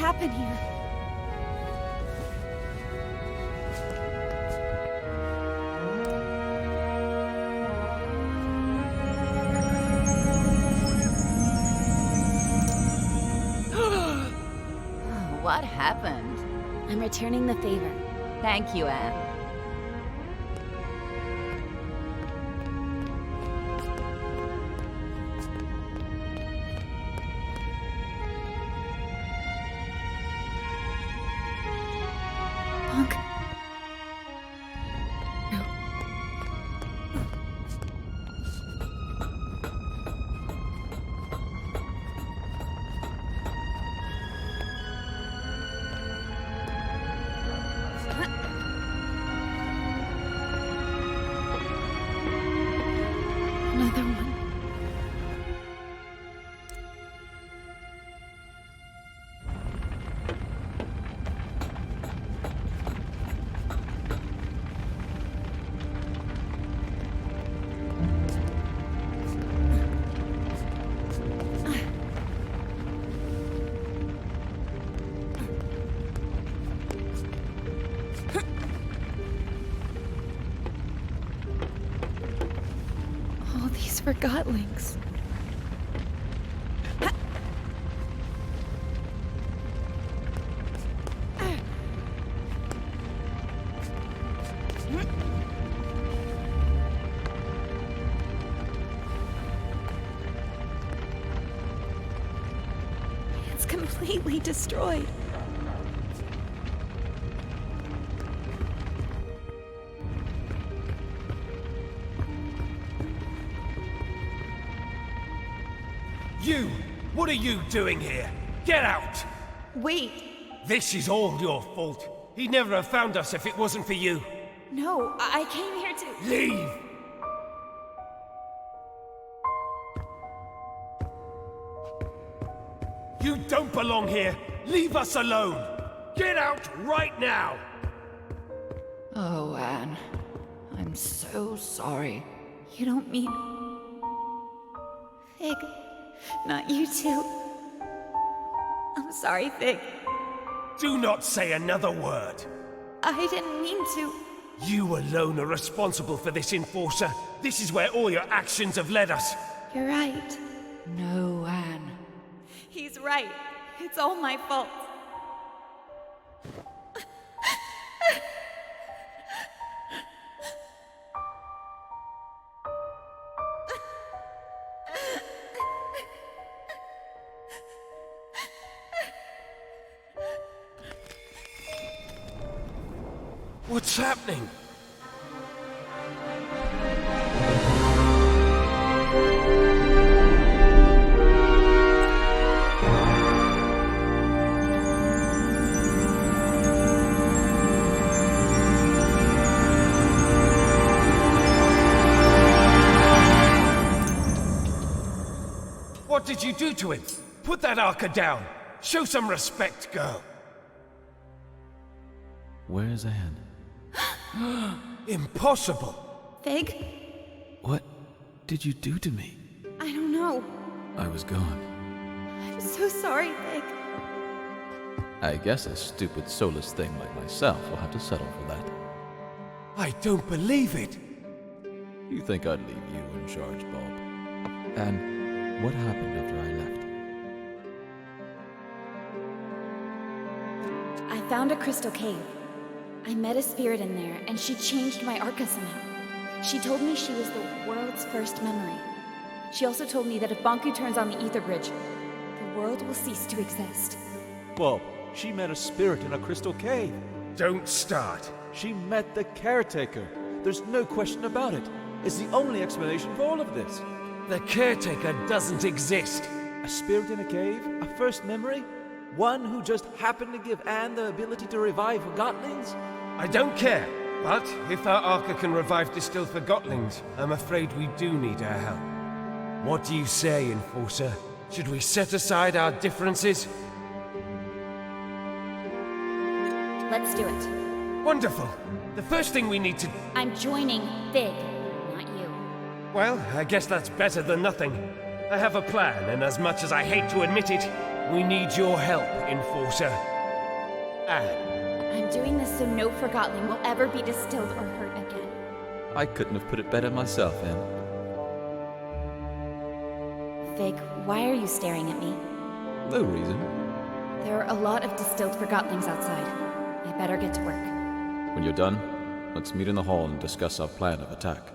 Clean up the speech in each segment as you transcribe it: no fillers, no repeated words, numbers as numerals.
happen here? What happened? I'm returning the favor. Thank you, Anne. Punk? No. Another one. All these forgotlings. It's completely destroyed. You! What are you doing here? Get out! Wait. This is all your fault. He'd never have found us if it wasn't for you. No, I came here to... Leave! You don't belong here! Leave us alone! Get out right now! Oh, Anne. I'm so sorry. You don't mean... Fig. Not you too. I'm sorry, Fig. Do not say another word! I didn't mean to. You alone are responsible for this, Enforcer. This is where all your actions have led us. You're right. No, Anne. He's right. It's all my fault. What's happening? What did you do to him? Put that arca down. Show some respect, girl. Where's Anne? Impossible. Fig? What did you do to me? I don't know. I was gone. I'm so sorry, Fig. I guess a stupid, soulless thing like myself will have to settle for that. I don't believe it. You think I'd leave you in charge, Bob? And what happened after I left? I found a crystal cave. I met a spirit in there, and she changed my arca somehow. She told me she was the world's first memory. She also told me that if Banku turns on the ether bridge, the world will cease to exist. Bob, she met a spirit in a crystal cave. Don't start. She met the caretaker. There's no question about it. It's the only explanation for all of this. The caretaker doesn't exist. A spirit in a cave? A first memory? One who just happened to give Anne the ability to revive forgotlings? I don't care. But if our arca can revive distilled forgotlings, I'm afraid we do need her help. What do you say, Enforcer? Should we set aside our differences? Let's do it. Wonderful. The first thing we need to... I'm joining Fig, not you. Well, I guess that's better than nothing. I have a plan, and as much as I hate to admit it, we need your help, Enforcer. Anne. I'm doing this so no Forgotling will ever be distilled or hurt again. I couldn't have put it better myself, Anne. Fig, why are you staring at me? No reason. There are a lot of distilled Forgotlings outside. I better get to work. When you're done, let's meet in the hall and discuss our plan of attack.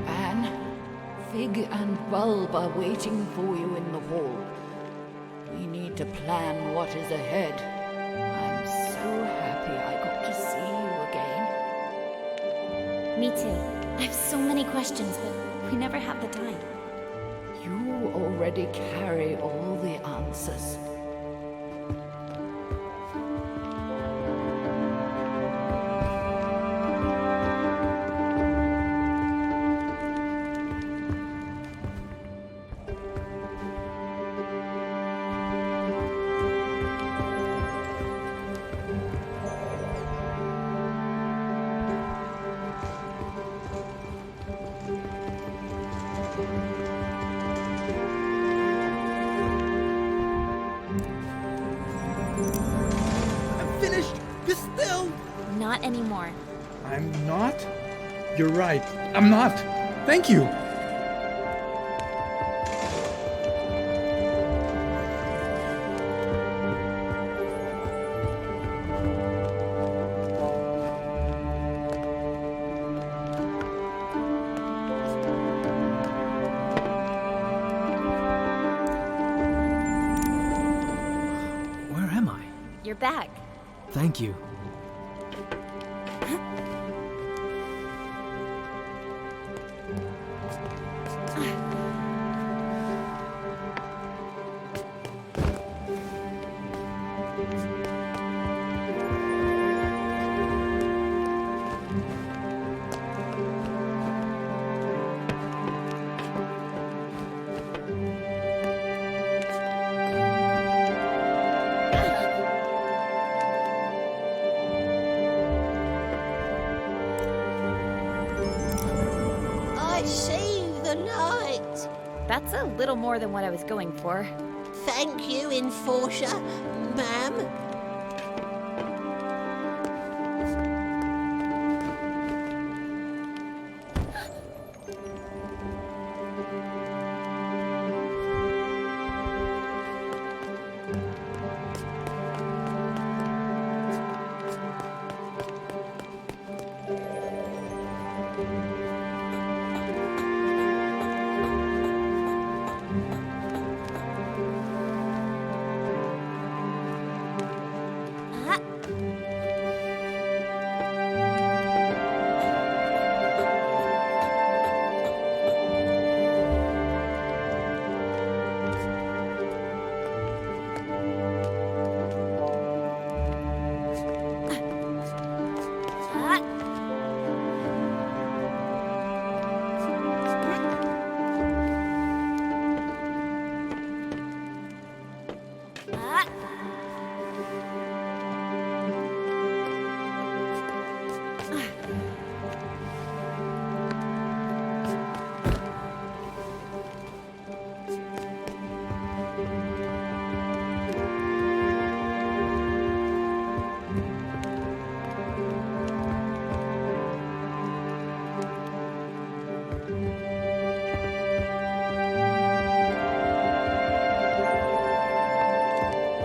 Anne, Fig and Bulb are waiting for you in the hall. We need to plan what is ahead. I'm so happy I got to see you again. Me too. I have so many questions, but we never have the time. You already carry all the answers. I'm finished! Distilled! Not anymore. I'm not? You're right. I'm not. Thank you. Where am I? You're back. Thank you. I save the night. That's a little more than what I was going for. Thank you, Enforcer, ma'am.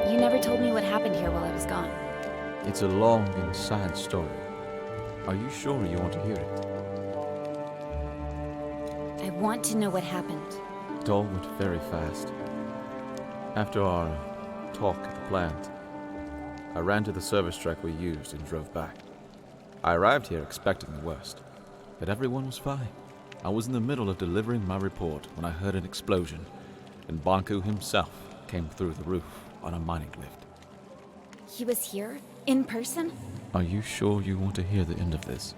You never told me what happened here while I was gone. It's a long and sad story. Are you sure you want to hear it? I want to know what happened. It all went very fast. After our talk at the plant, I ran to the service truck we used and drove back. I arrived here expecting the worst, but everyone was fine. I was in the middle of delivering my report when I heard an explosion, and Banku himself came through the roof on a mining lift. He was here? In person? Are you sure you want to hear the end of this?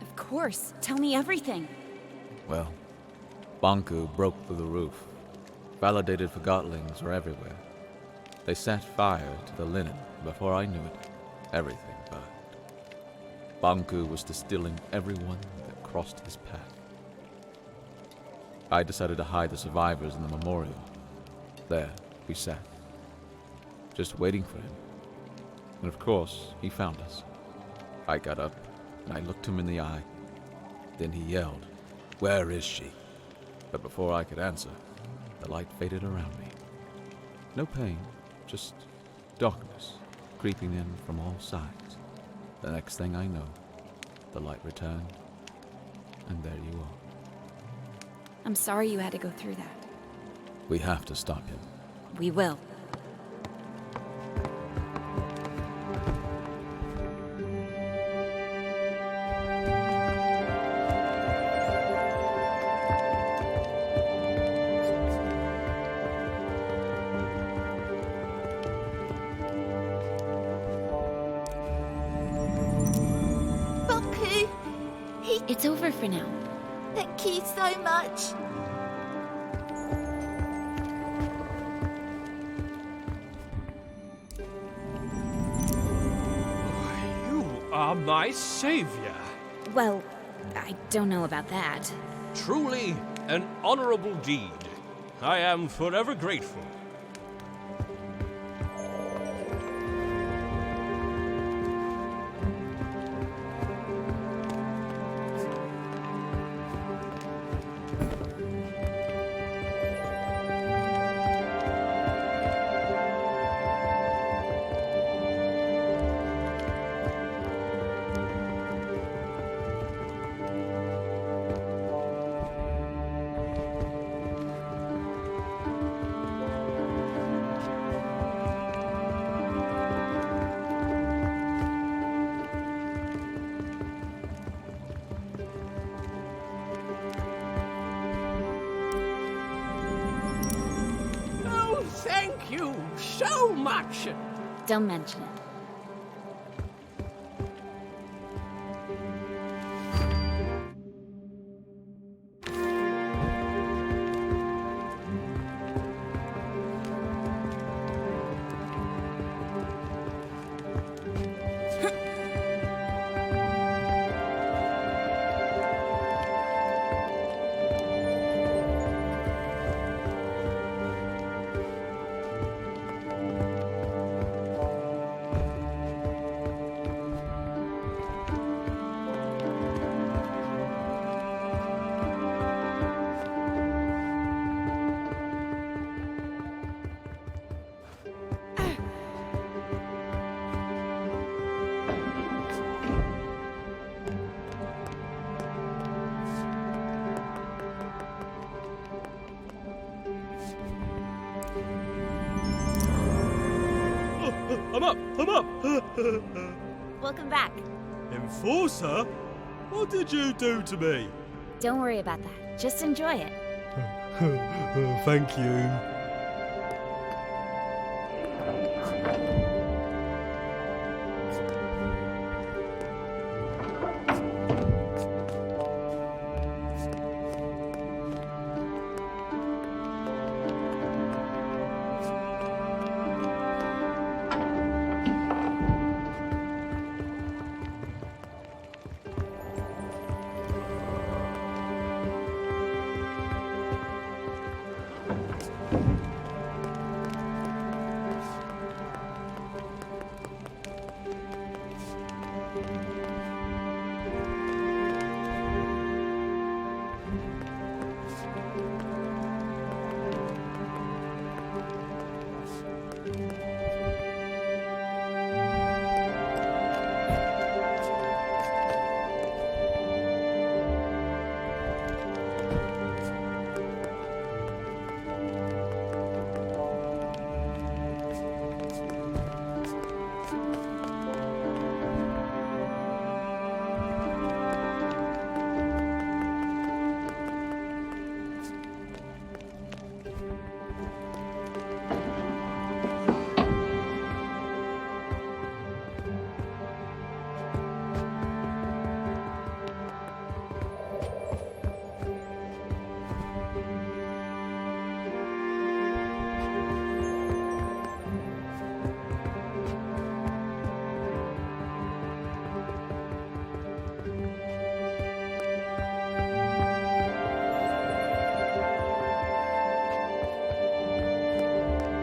Of course. Tell me everything. Well, Banku broke through the roof. Validated Forgottlings were everywhere. They set fire to the linen. Before I knew it, everything burned. Banku was distilling everyone that crossed his path. I decided to hide the survivors in the memorial. There, we sat, just waiting for him. And of course, he found us. I got up, and I looked him in the eye. Then he yelled, "Where is she?" But before I could answer, the light faded around me. No pain, just darkness creeping in from all sides. The next thing I know, the light returned, and there you are. I'm sorry you had to go through that. We have to stop him. We will. Bunku, It's over for now. thank you so much. You are my savior. Well, I don't know about that. Truly an honorable deed. I am forever grateful. Oh, thank you so much. Don't mention it. I'm up! I'm up! Welcome back. Enforcer? What did you do to me? Don't worry about that. Just enjoy it. Thank you.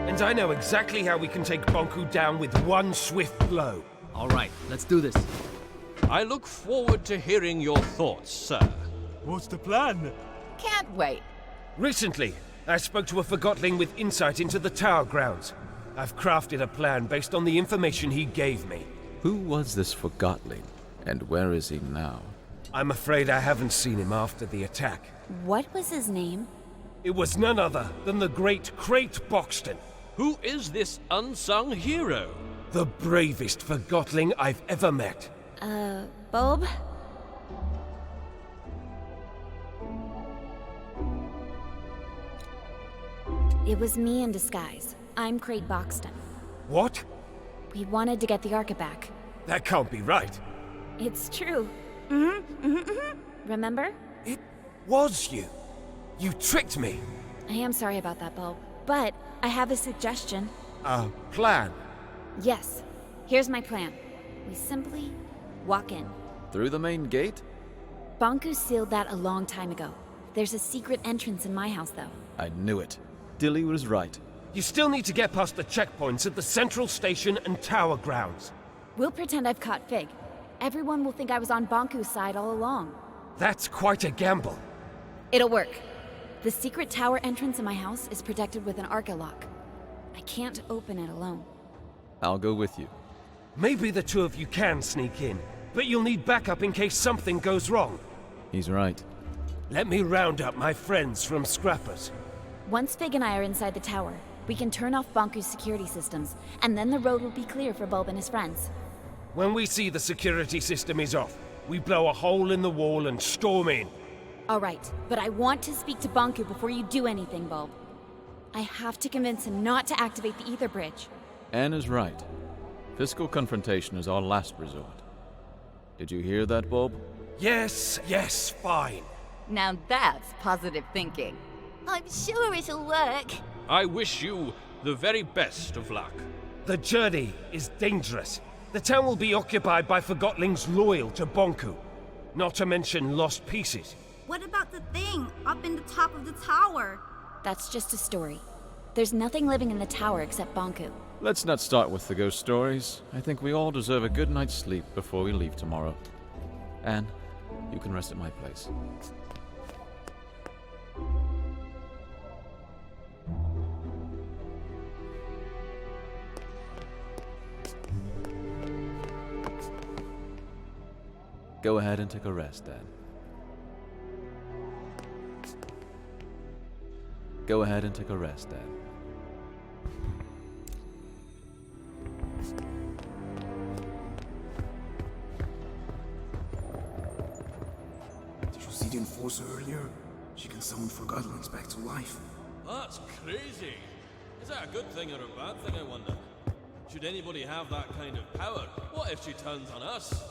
And I know exactly how we can take Bonku down with one swift blow. All right, let's do this. I look forward to hearing your thoughts, sir. What's the plan? Can't wait. Recently, I spoke to a Forgotling with insight into the tower grounds. I've crafted a plan based on the information he gave me. Who was this Forgotling, and where is he now? I'm afraid I haven't seen him after the attack. What was his name? It was none other than the great Crate Boxton, Who is this unsung hero? the bravest Forgotling I've ever met. Bulb? It was me in disguise. I'm Crate Boxton. What? We wanted to get the Arca back. That can't be right. It's true. Remember? It was you. You tricked me. I am sorry about that, Bulb. But I have a suggestion. A plan. Yes. Here's my plan. We simply walk in. Through the main gate? Bonku sealed that a long time ago. There's a secret entrance in my house, though. I knew it. Dilly was right. You still need to get past the checkpoints at the central station and tower grounds. We'll pretend I've caught Fig. Everyone will think I was on Bonku's side all along. That's quite a gamble. It'll work. The secret tower entrance in my house is protected with an Arca lock. I can't open it alone. I'll go with you. Maybe the two of you can sneak in, but you'll need backup in case something goes wrong. He's right. Let me round up my friends from Scrappers. Once Fig and I are inside the tower, we can turn off Bonku's security systems, and then the road will be clear for Bulb and his friends. When we see the security system is off, we blow a hole in the wall and storm in. All right, but I want to speak to Bonku before you do anything, Bulb. I have to convince him not to activate the ether bridge. Anne is right. Physical confrontation is our last resort. Did you hear that, Bulb? Yes, fine. Now that's positive thinking. I'm sure it'll work. I wish you the very best of luck. The journey is dangerous. The town will be occupied by Forgotlings loyal to Bonku, not to mention lost pieces. What about the thing up in the top of the tower? That's just a story. There's nothing living in the tower except Bonku. Let's not start with the ghost stories. I think we all deserve a good night's sleep before we leave tomorrow. Anne, you can rest at my place. Go ahead and take a rest, Dad. Go ahead and take a rest, Dad. Did you see the Enforcer earlier? She can summon Forgottlings back to life. That's crazy. Is that a good thing or a bad thing, I wonder? Should anybody have that kind of power? What if she turns on us?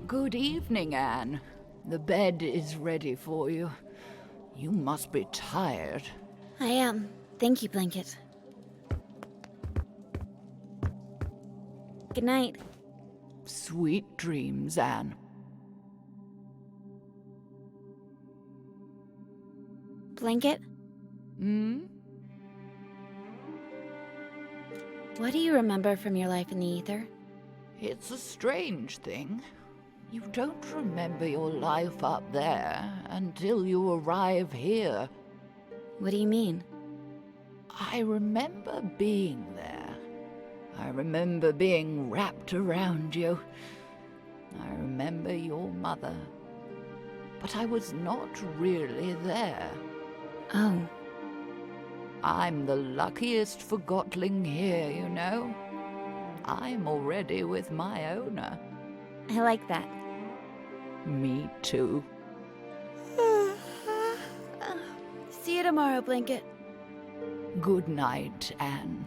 Good evening, Anne. The bed is ready for you. You must be tired. I am. Thank you, Blanket. Good night. Sweet dreams, Anne. Blanket? Hmm? What do you remember from your life in the ether? It's a strange thing. You don't remember your life up there until you arrive here. What do you mean? I remember being there. I remember being wrapped around you. I remember your mother. but I was not really there. Oh. I'm the luckiest Forgotling here, you know. I'm already with my owner. I like that. Me too. See you tomorrow, Blanket. Good night, Anne.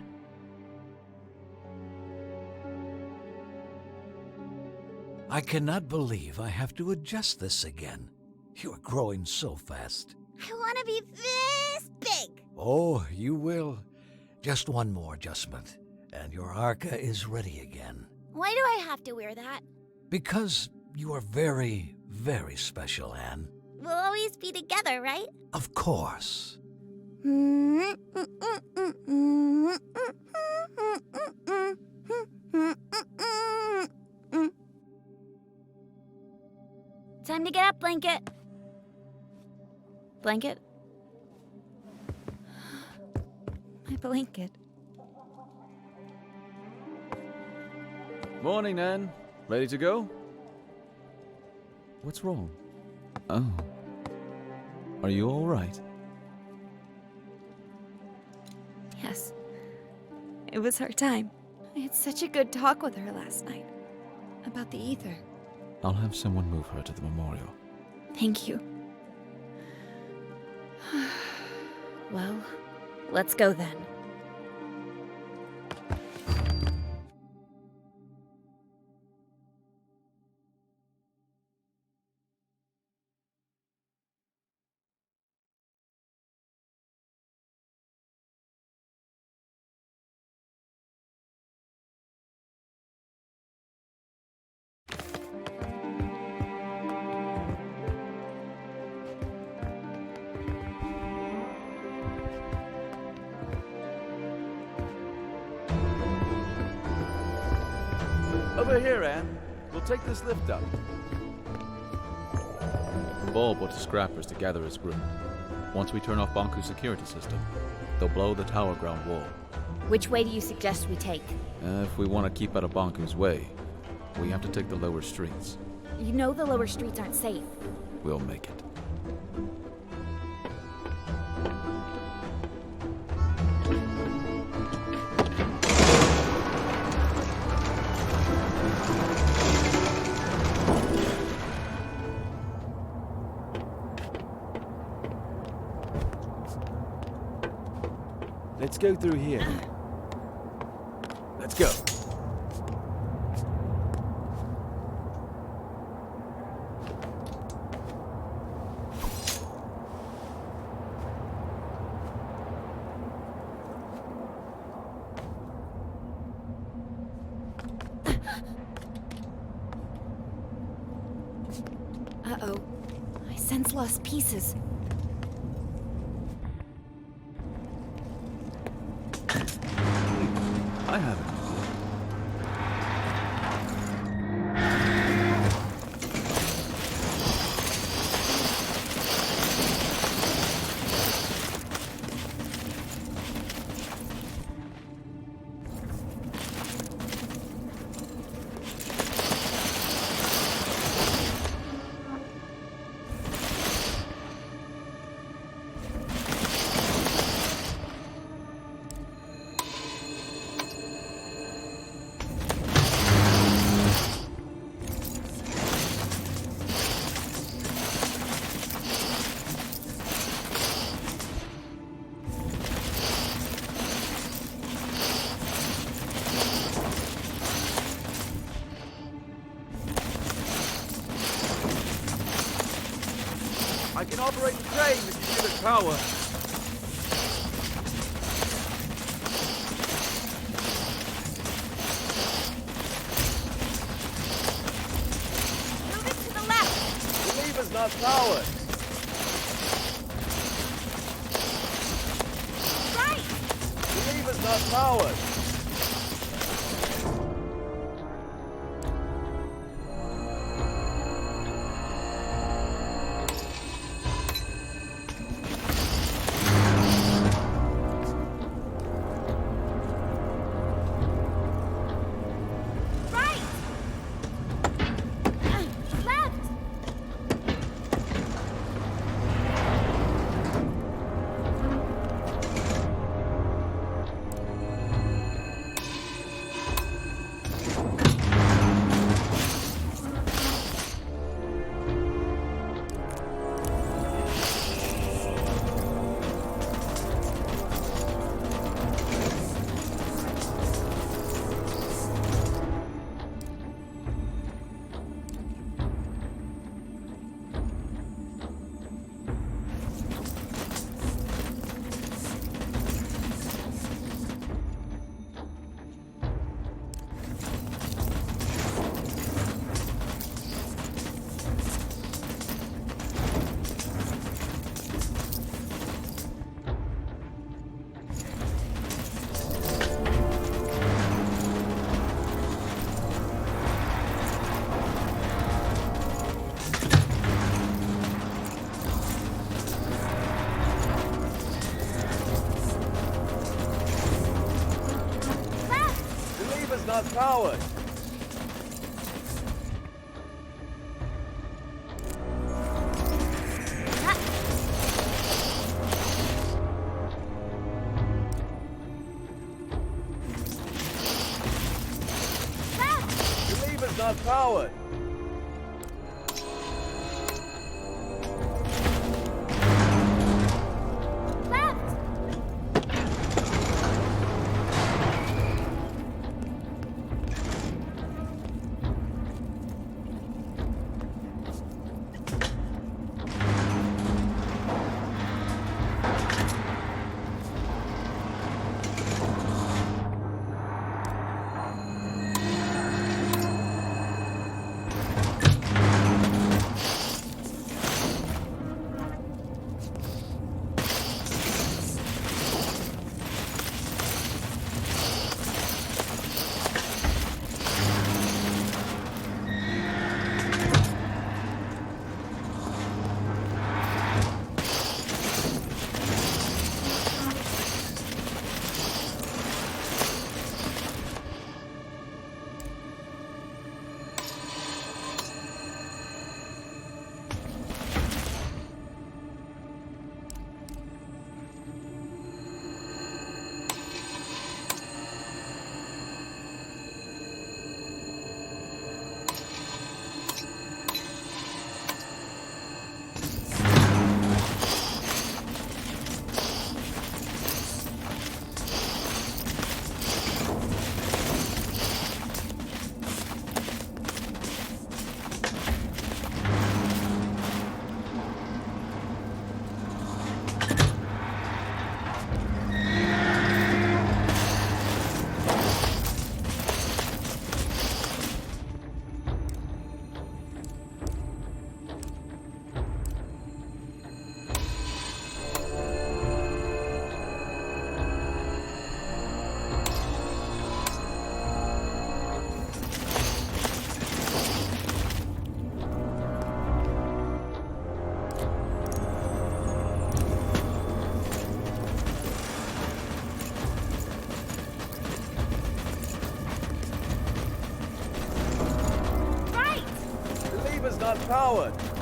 I cannot believe I have to adjust this again. You're growing so fast. I want to be this big. Oh, you will. Just one more adjustment, and your Arca is ready again. Why do I have to wear that? Because you are very, very special, Anne. We'll always be together, right? Of course. Time to get up, Blanket. Blanket? My blanket. Morning, Anne. Ready to go? What's wrong? Oh. Are you all right? Yes. It was her time. I had such a good talk with her last night. About the ether. I'll have someone move her to the memorial. Thank you. Well, let's go then. Over here, Anne. We'll take this lift up. Bulb went to Scrappers to gather his group. Once we turn off Bonku's security system, they'll blow the tower ground wall. Which way do you suggest we take? If we want to keep out of Bonku's way, we have to take the lower streets. You know the lower streets aren't safe. We'll make it. Let's go through here. Let's go. Uh-oh. I sense lost pieces. I have it. I can operate the crane if you give it power. Move it to the left. The lever's not powered. Right. The lever's not powered. powered. The lever's not powered. Not powered.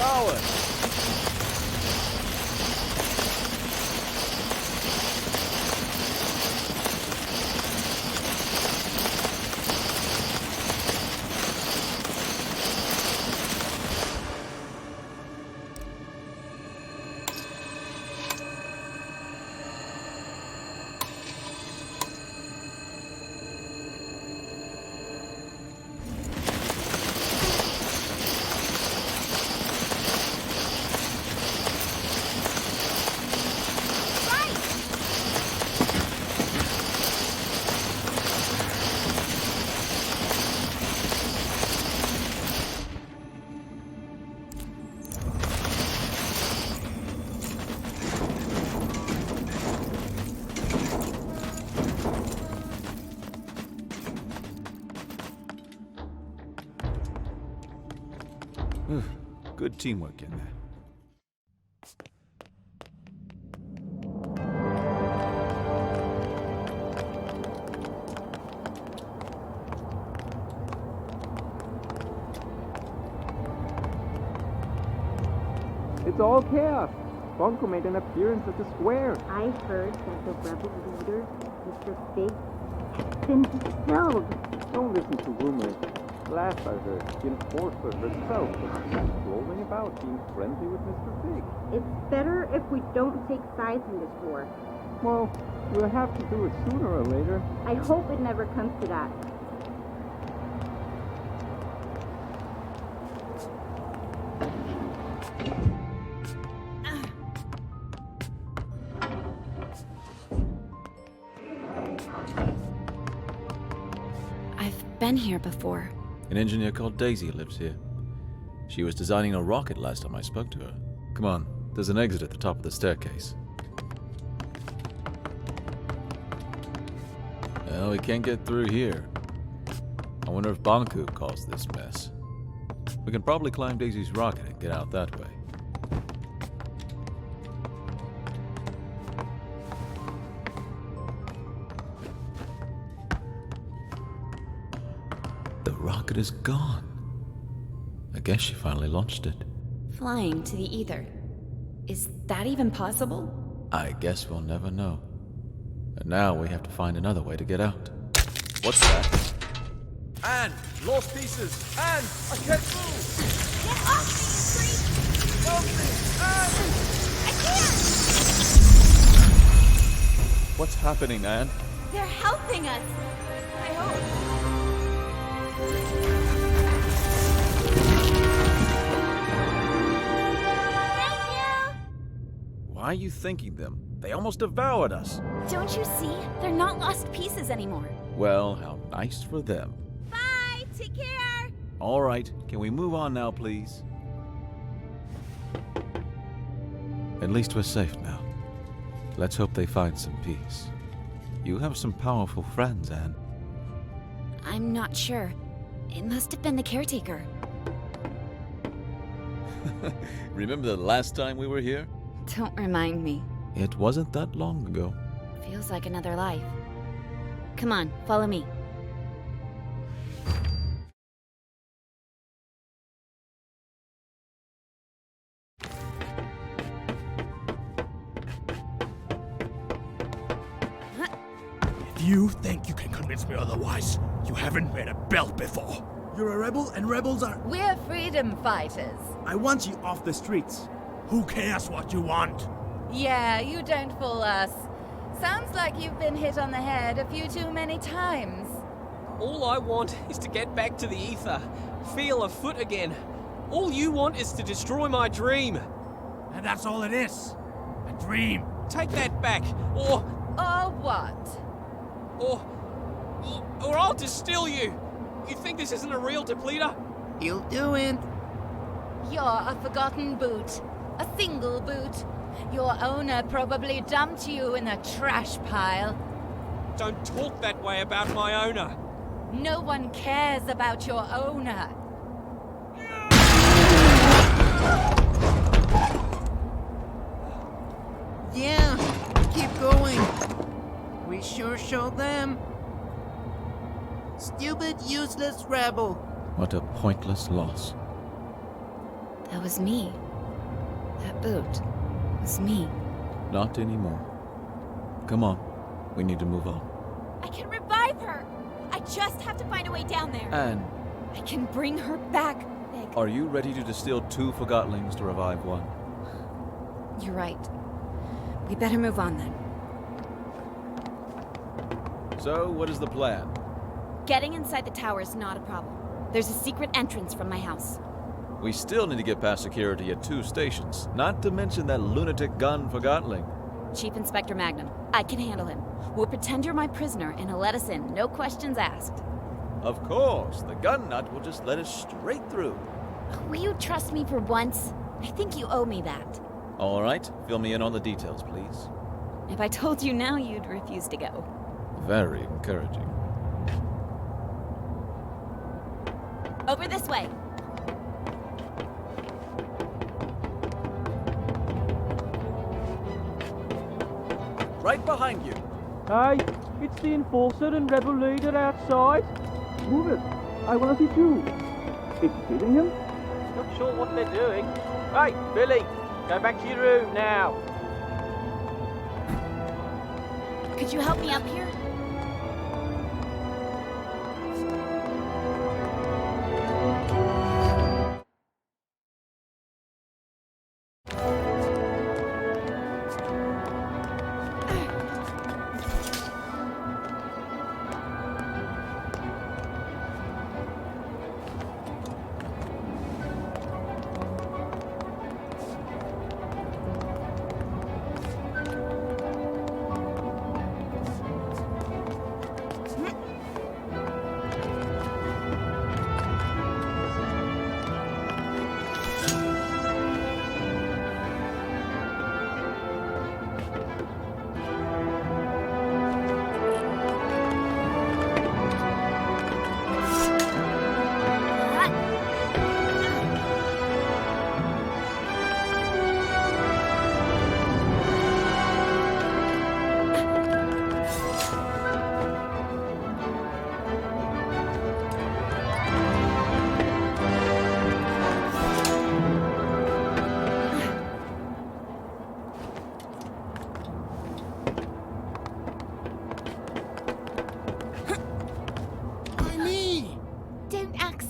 power. Good teamwork in there. It's all chaos. Bonko made an appearance at the square. I heard that the rebel leader, Mr. Fig, has been expelled. Don't listen to rumors. Last I heard, the enforcer herself was strolling about being friendly with Mr. Fig. It's better if we don't take sides in this war. Well, we'll have to do it sooner or later. I hope it never comes to that. I've been here before. An engineer called Daisy lives here. She was designing a rocket last time I spoke to her. Come on, there's an exit at the top of the staircase. Well, we can't get through here. I wonder if Banku caused this mess. We can probably climb Daisy's rocket and get out that way. The rocket is gone. I guess she finally launched it. Flying to the ether. Is that even possible? I guess we'll never know. And now we have to find another way to get out. What's that? Anne! Lost pieces! Anne! I can't move! Get off me, you creep! Help me! Anne! I can't! What's happening, Anne? They're helping us. I hope. Thank you! Why are you thanking them? They almost devoured us. Don't you see? They're not lost pieces anymore. Well, how nice for them. Bye! Take care! All right, can we move on now, please? At least we're safe now. Let's hope they find some peace. You have some powerful friends, Anne. I'm not sure. It must have been the caretaker. Remember the last time we were here? Don't remind me. It wasn't that long ago. Feels like another life. Come on, follow me. If you think you can convince me otherwise, you haven't made a belt before. You're a rebel, and rebels are... We're freedom fighters. I want you off the streets. Who cares what you want? Yeah, you don't fool us. Sounds like you've been hit on the head a few too many times. All I want is to get back to the ether, feel a foot again. All you want is to destroy my dream. And that's all it is. A dream. Take that back, or what? Or I'll distill you. You think this isn't a real depleter? You'll do it. You're a forgotten boot. A single boot. Your owner probably dumped you in the trash pile. Don't talk that way about my owner. No one cares about your owner. Yeah, keep going. We sure showed them. Stupid, useless rebel. What a pointless loss. That was me. That boot was me. Not anymore. Come on. We need to move on. I can revive her! I just have to find a way down there. Anne, I can bring her back, Vic. are you ready to distill 2 Forgotlings to revive 1? You're right. We better move on then. So, what is the plan? Getting inside the tower is not a problem. There's a secret entrance from my house. We still need to get past security at 2 stations, not to mention that lunatic gun Forgotling. Chief Inspector Magnum, I can handle him. We'll pretend you're my prisoner and he'll let us in, no questions asked. Of course, the gun nut will just let us straight through. Will you trust me for once? I think you owe me that. All right, fill me in on the details, please. If I told you now, you'd refuse to go. Very encouraging. Over this way. right behind you. Hey, it's the enforcer and rebel leader outside. Move it. I want to see too. It's hitting him? Not sure what they're doing. Hey, Billy, go back to your room now. Could you help me up here?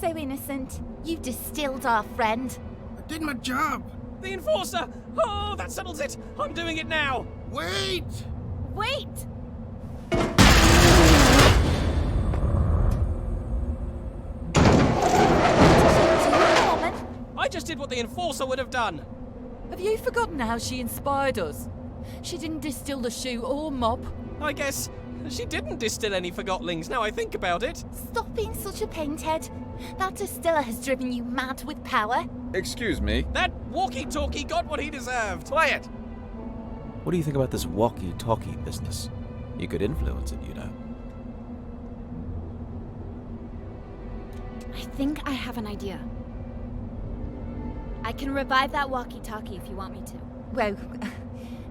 So innocent. You distilled our friend. I did my job. The enforcer! Oh, that settles it! I'm doing it now! Wait! Wait! I just did what the enforcer would have done. Have you forgotten how she inspired us? She didn't distill the shoe or mop. I guess she didn't distill any Forgotlings, now I think about it. Stop being such a painthead. That distiller has driven you mad with power. Excuse me? That walkie-talkie got what he deserved. Quiet! What do you think about this walkie-talkie business? You could influence it, you know. I think I have an idea. I can revive that walkie-talkie if you want me to. Well,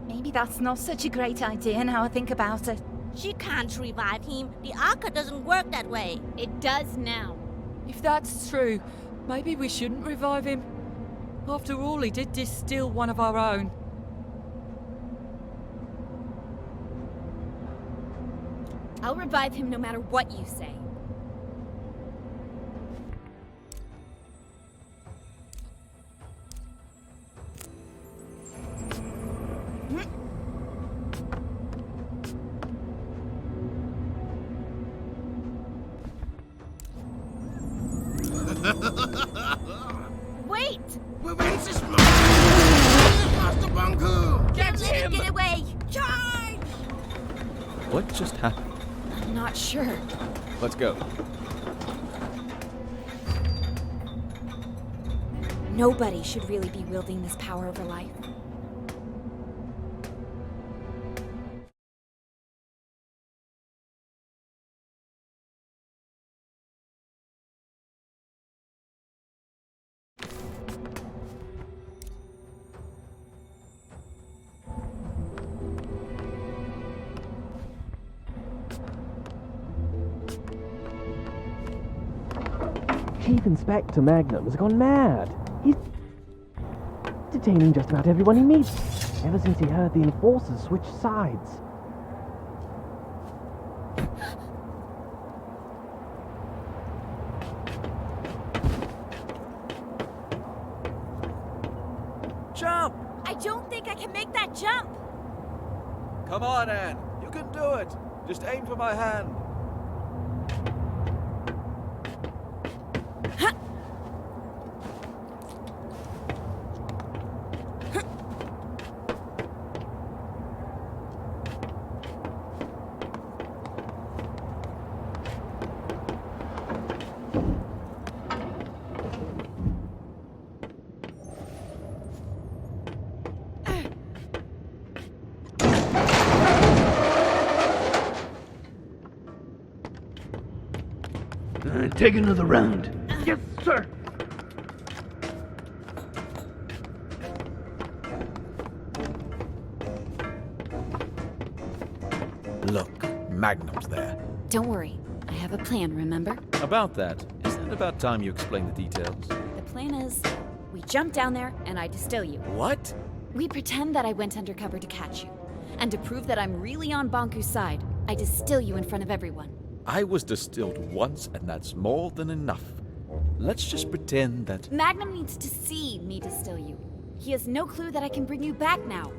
maybe that's not such a great idea now I think about it. She can't revive him. The Arca doesn't work that way. It does now. If that's true, maybe we shouldn't revive him. After all, he did distill one of our own. I'll revive him no matter what you say. Wait! Get him! Get away! Charge! What just happened? I'm not sure. Let's go. Nobody should really be wielding this power over life. Chief Inspector Magnum has gone mad. He's detaining just about everyone he meets, ever since he heard the enforcers switch sides. Jump! I don't think I can make that jump. Come on, Anne. You can do it. Just aim for my hand. Take another round. Yes, sir. Magnum's there. Don't worry. I have a plan, remember? About that, isn't it about time you explain the details? The plan is, we jump down there and I distill you. What? We pretend that I went undercover to catch you. And to prove that I'm really on Bonku's side, I distill you in front of everyone. I was distilled once, and that's more than enough. Let's just pretend that... Magnum needs to see me distill you. He has no clue that I can bring you back now.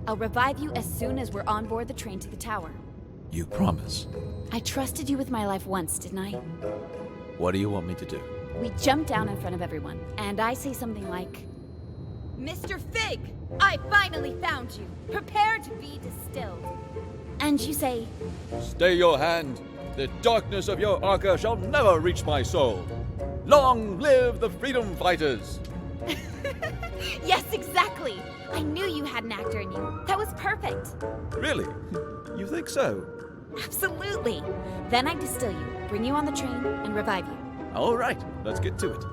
I'll revive you as soon as we're on board the train to the tower. You promise? I trusted you with my life once, didn't I? What do you want me to do? We jump down in front of everyone, and I say something like, Mr. Fig, I finally found you. Prepare to be distilled. And you say, Stay your hand. The darkness of your arca shall never reach my soul. Long live the freedom fighters! Yes, exactly. I knew you had an actor in you. That was perfect. Really? You think so? Absolutely. Then I distill you, bring you on the train, and revive you. All right, let's get to it.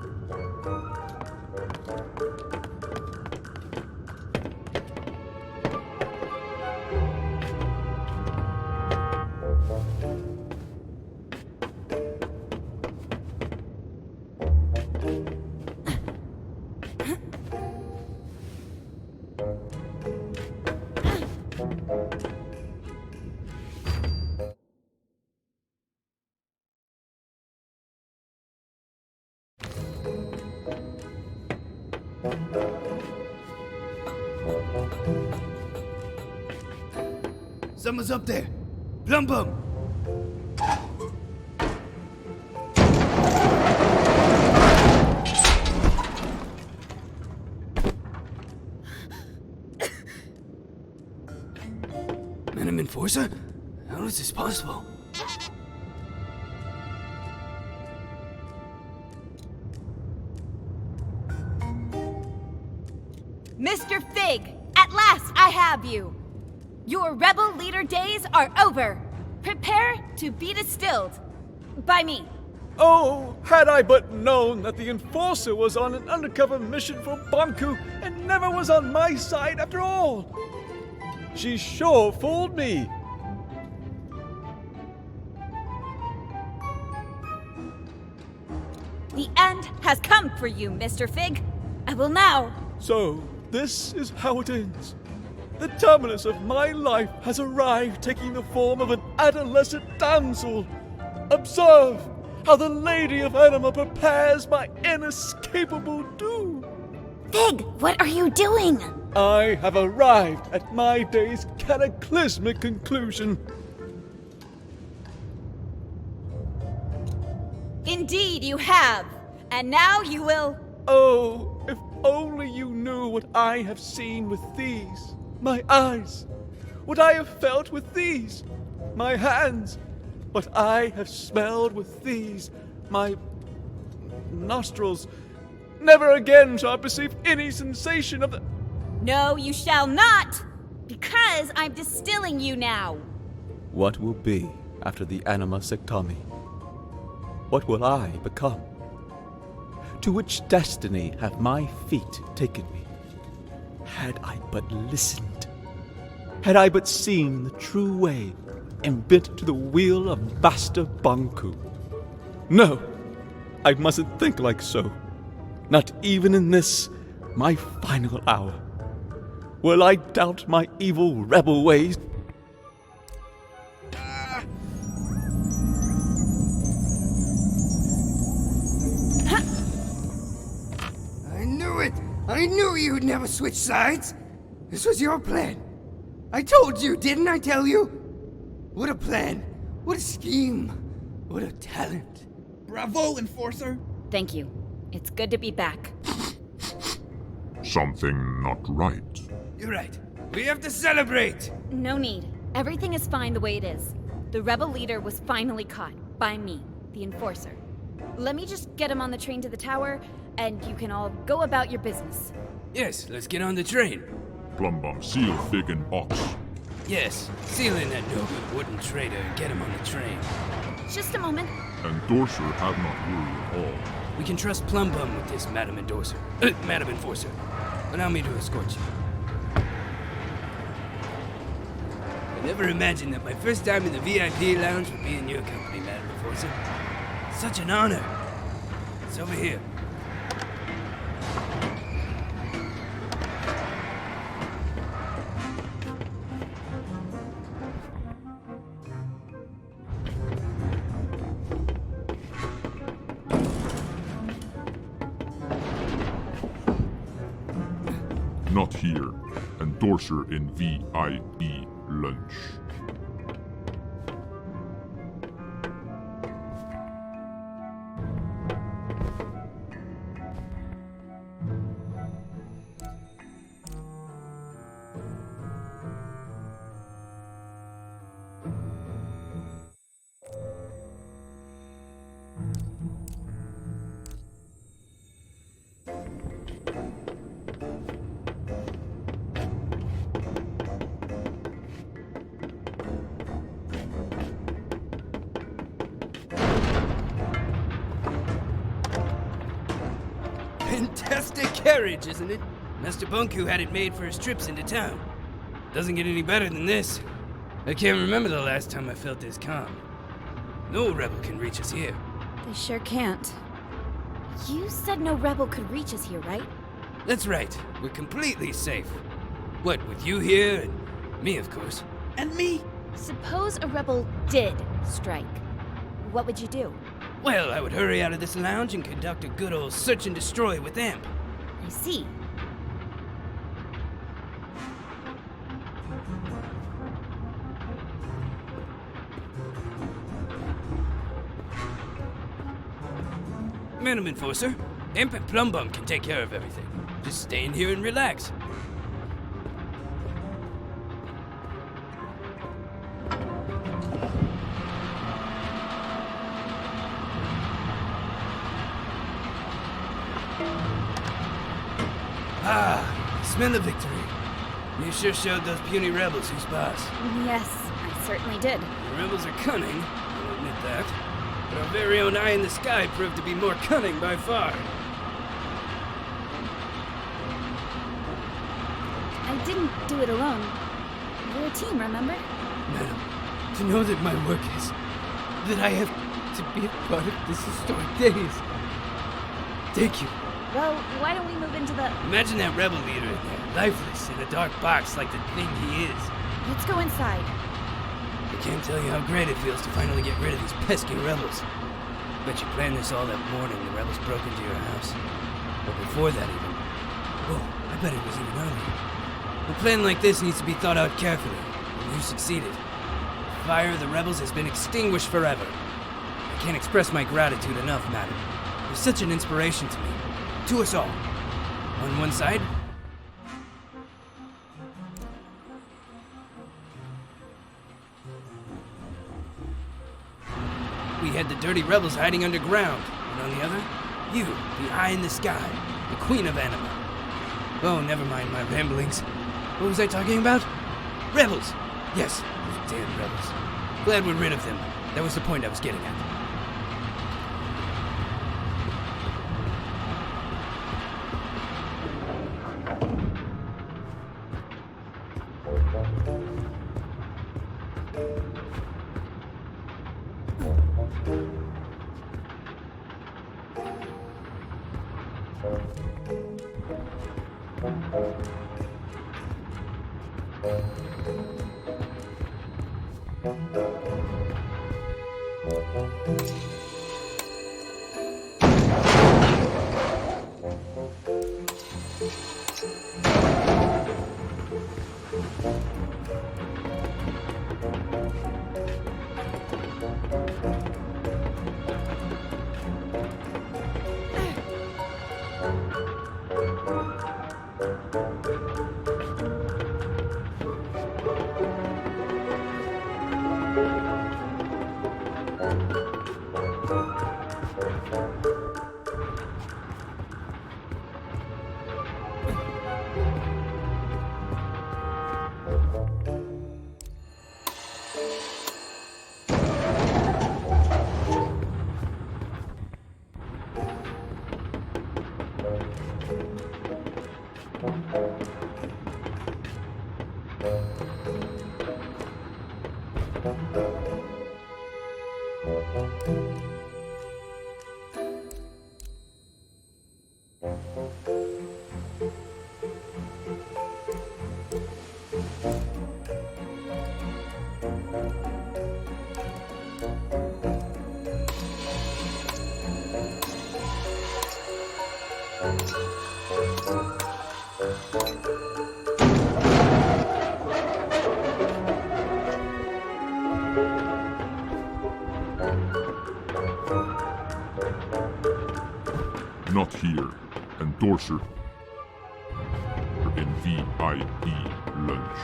Someone's up there. Plum Bum. Venom Enforcer? How is this possible? Mr. Fig, at last I have you. Your rebel leader days are over. Prepare to be distilled. By me. Oh, had I but known that the Enforcer was on an undercover mission for Bonku and never was on my side after all. She sure fooled me. The end has come for you, Mr. Fig. I will now... So, this is how it ends. The terminus of my life has arrived, taking the form of an adolescent damsel. Observe how the Lady of Anima prepares my inescapable doom. Fig, what are you doing? I have arrived at my day's cataclysmic conclusion. Indeed you have. And now you will... Oh, if only you knew what I have seen with these, my eyes. What I have felt with these, my hands. What I have smelled with these, my nostrils. Never again shall I perceive any sensation of the... No, you shall not! Because I'm distilling you now. What will be after the anima sectami? What will I become? To which destiny have my feet taken me? Had I but listened, had I but seen the true way and bent to the wheel of Master Bonku. No, I mustn't think like so. Not even in this, my final hour. Will I doubt my evil rebel ways? I knew it! I knew you'd never switch sides! This was your plan. I told you, didn't I tell you? What a plan. What a scheme. What a talent. Bravo, Enforcer! Thank you. It's good to be back. Something not right. You're right. We have to celebrate! No need. Everything is fine the way it is. The rebel leader was finally caught. By me, the Enforcer. Let me just get him on the train to the tower, and you can all go about your business. Yes, let's get on the train. Plumbum, seal, Fig, and Ox. Yes, seal in that no-good wooden traitor and get him on the train. Just a moment. Endorser have not worried at all. We can trust Plumbum with this, Madam Endorser. Madam Enforcer. Allow me to escort you. Never imagined that my first time in the VIP lounge would be in your company, Madam Enforcer. Such an honor. It's over here. Not here. Endorser in VIP lunch. Fantastic carriage, isn't it? Master Bunku had it made for his trips into town. Doesn't get any better than this. I can't remember the last time I felt this calm. No rebel can reach us here. They sure can't. You said no rebel could reach us here, right? That's right. We're completely safe. What, with you here and me, of course. And me? Suppose a rebel did strike. What would you do? Well, I would hurry out of this lounge and conduct a good old search and destroy with them. I see. Madam Enforcer, Imp and Plumbum can take care of everything. Just stay in here and relax. Ah, smell of victory. You sure showed those puny rebels who's boss. Yes, I certainly did. The rebels are cunning, I'll admit that. But our very own eye in the sky proved to be more cunning by far. I didn't do it alone. We're a team, remember? Madam, to know that my work is... that I have to be a part of this historic days. Thank you. Well, why don't we move into the... Imagine that rebel leader in there, lifeless in a dark box like the thing he is. Let's go inside. I can't tell you how great it feels to finally get rid of these pesky rebels. Bet you planned this all that morning the rebels broke into your house. Or before that even. Oh, I bet it was even earlier. A plan like this needs to be thought out carefully, and you succeeded. The fire of the rebels has been extinguished forever. I can't express my gratitude enough, madam. You're such an inspiration to me. To us all. On one side, we had the dirty rebels hiding underground, and on the other, you, the eye in the sky, the queen of anima. Oh, never mind my ramblings. What was I talking about? Rebels! Yes, those damn rebels. Glad we're rid of them. That was the point I was getting at. Not here. Endorser in VIP lunch.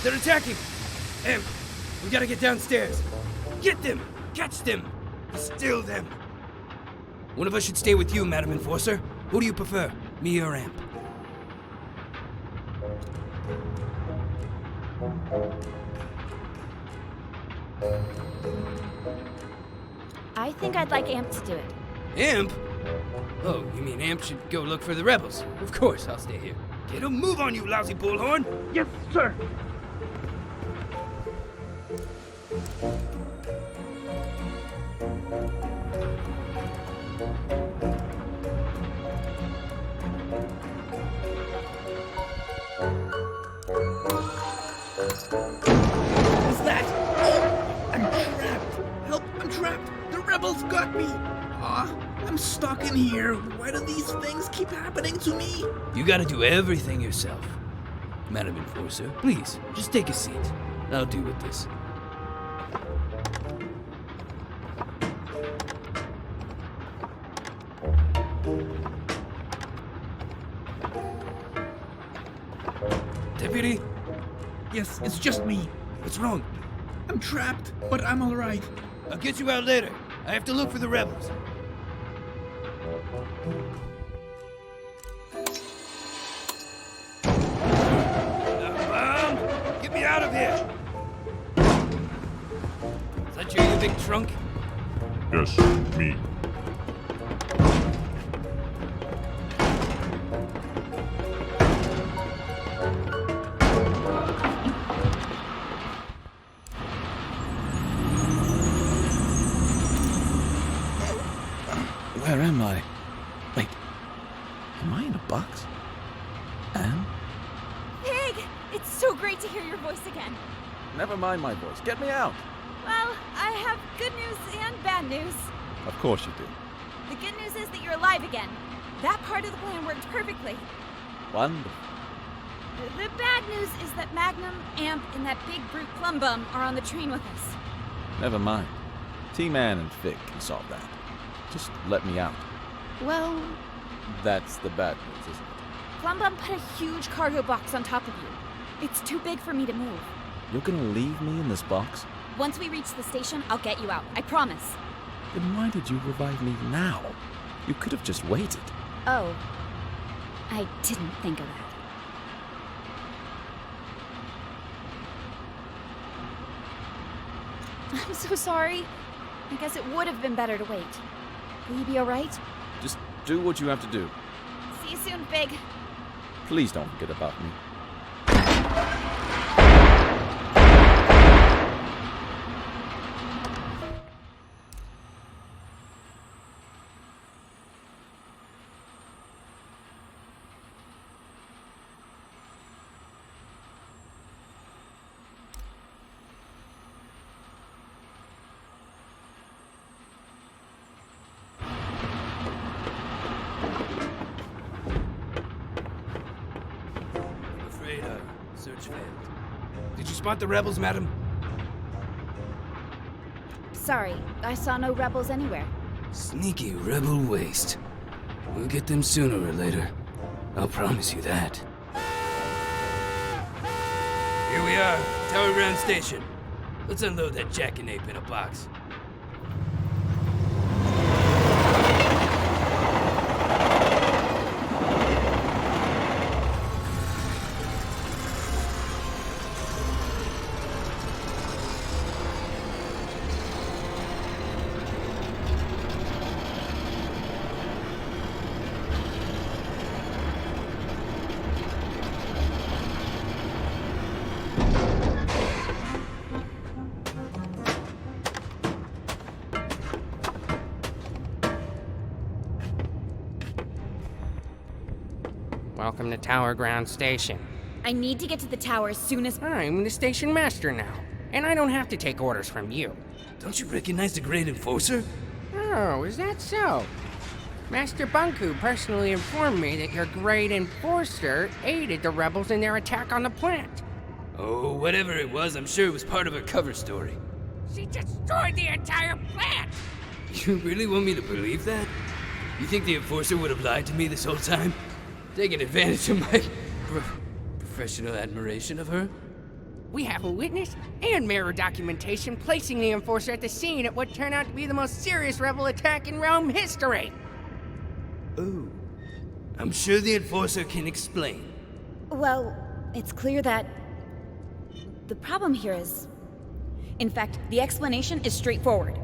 They're attacking! Em, we gotta get downstairs. Get them! Catch them! Still them! One of us should stay with you, Madam Enforcer. Who do you prefer, me or Amp? I think I'd like Amp to do it. Amp? Oh, you mean Amp should go look for the rebels? Of course, I'll stay here. Get a move on you, lousy bullhorn! Yes, sir! What's that? I'm trapped. Help, I'm trapped. The rebels got me. I'm stuck in here. Why do these things keep happening to me? You gotta do everything yourself. Madam Enforcer, please, just take a seat. I'll deal with this. Deputy? Yes, it's just me. What's wrong? I'm trapped, but I'm all right. I'll get you out later. I have to look for the rebels. Get me out of here! Is that you big trunk? Yes, me. Where am I? Wait, am I in a box? Anne? Pig! It's so great to hear your voice again. Never mind my voice. Get me out. Well, I have good news and bad news. Of course you do. The good news is that you're alive again. That part of the plan worked perfectly. Wonderful. The bad news is that Magnum, Amp, and that big brute plum bum are on the train with us. Never mind. T-Man and Fig can solve that. Just let me out. Well, That's the bad news, isn't it? Plum Bum put a huge cargo box on top of you. It's too big for me to move. You're gonna leave me in this box? Once we reach the station, I'll get you out. I promise. Then why did you revive me now? You could have just waited. Oh. I didn't think of that. I'm so sorry. I guess it would have been better to wait. Will you be alright? Just do what you have to do. See you soon, Big. Please don't forget about me. Search failed. Did you spot the rebels, madam? Sorry, I saw no rebels anywhere. Sneaky rebel waste. We'll get them sooner or later. I'll promise you that. Here we are, Tower Ground Station. Let's unload that jackknape in a box. Welcome to Tower Ground Station. I need to get to the tower as soon as... I'm the station master now, and I don't have to take orders from you. Don't you recognize the Great Enforcer? Oh, is that so? Master Bunku personally informed me that your Great Enforcer aided the rebels in their attack on the plant. Oh, whatever it was, I'm sure it was part of her cover story. She destroyed the entire plant! You really want me to believe that? You think the Enforcer would have lied to me this whole time? Taking advantage of my professional admiration of her? We have a witness and mirror documentation placing the Enforcer at the scene at what turned out to be the most serious rebel attack in Rome history. Oh, I'm sure the Enforcer can explain. Well, it's clear that... the problem here is... In fact, the explanation is straightforward.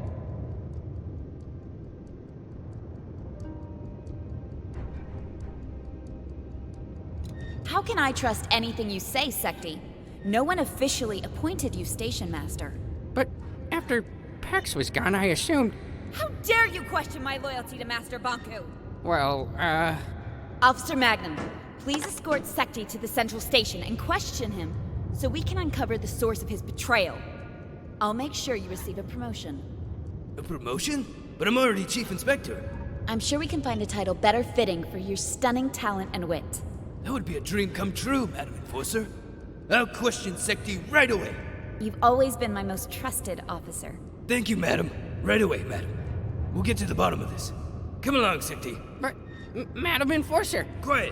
How can I trust anything you say, Secti? No one officially appointed you station master. But after Pax was gone, I assumed... How dare you question my loyalty to Master Banku? Well, Officer Magnum, please escort Secti to the central station and question him so we can uncover the source of his betrayal. I'll make sure you receive a promotion. A promotion? But I'm already Chief Inspector. I'm sure we can find a title better fitting for your stunning talent and wit. That would be a dream come true, Madam Enforcer. I'll question Secti right away. You've always been my most trusted officer. Thank you, Madam. Right away, Madam. We'll get to the bottom of this. Come along, Secti. But, Madam Enforcer. Quiet.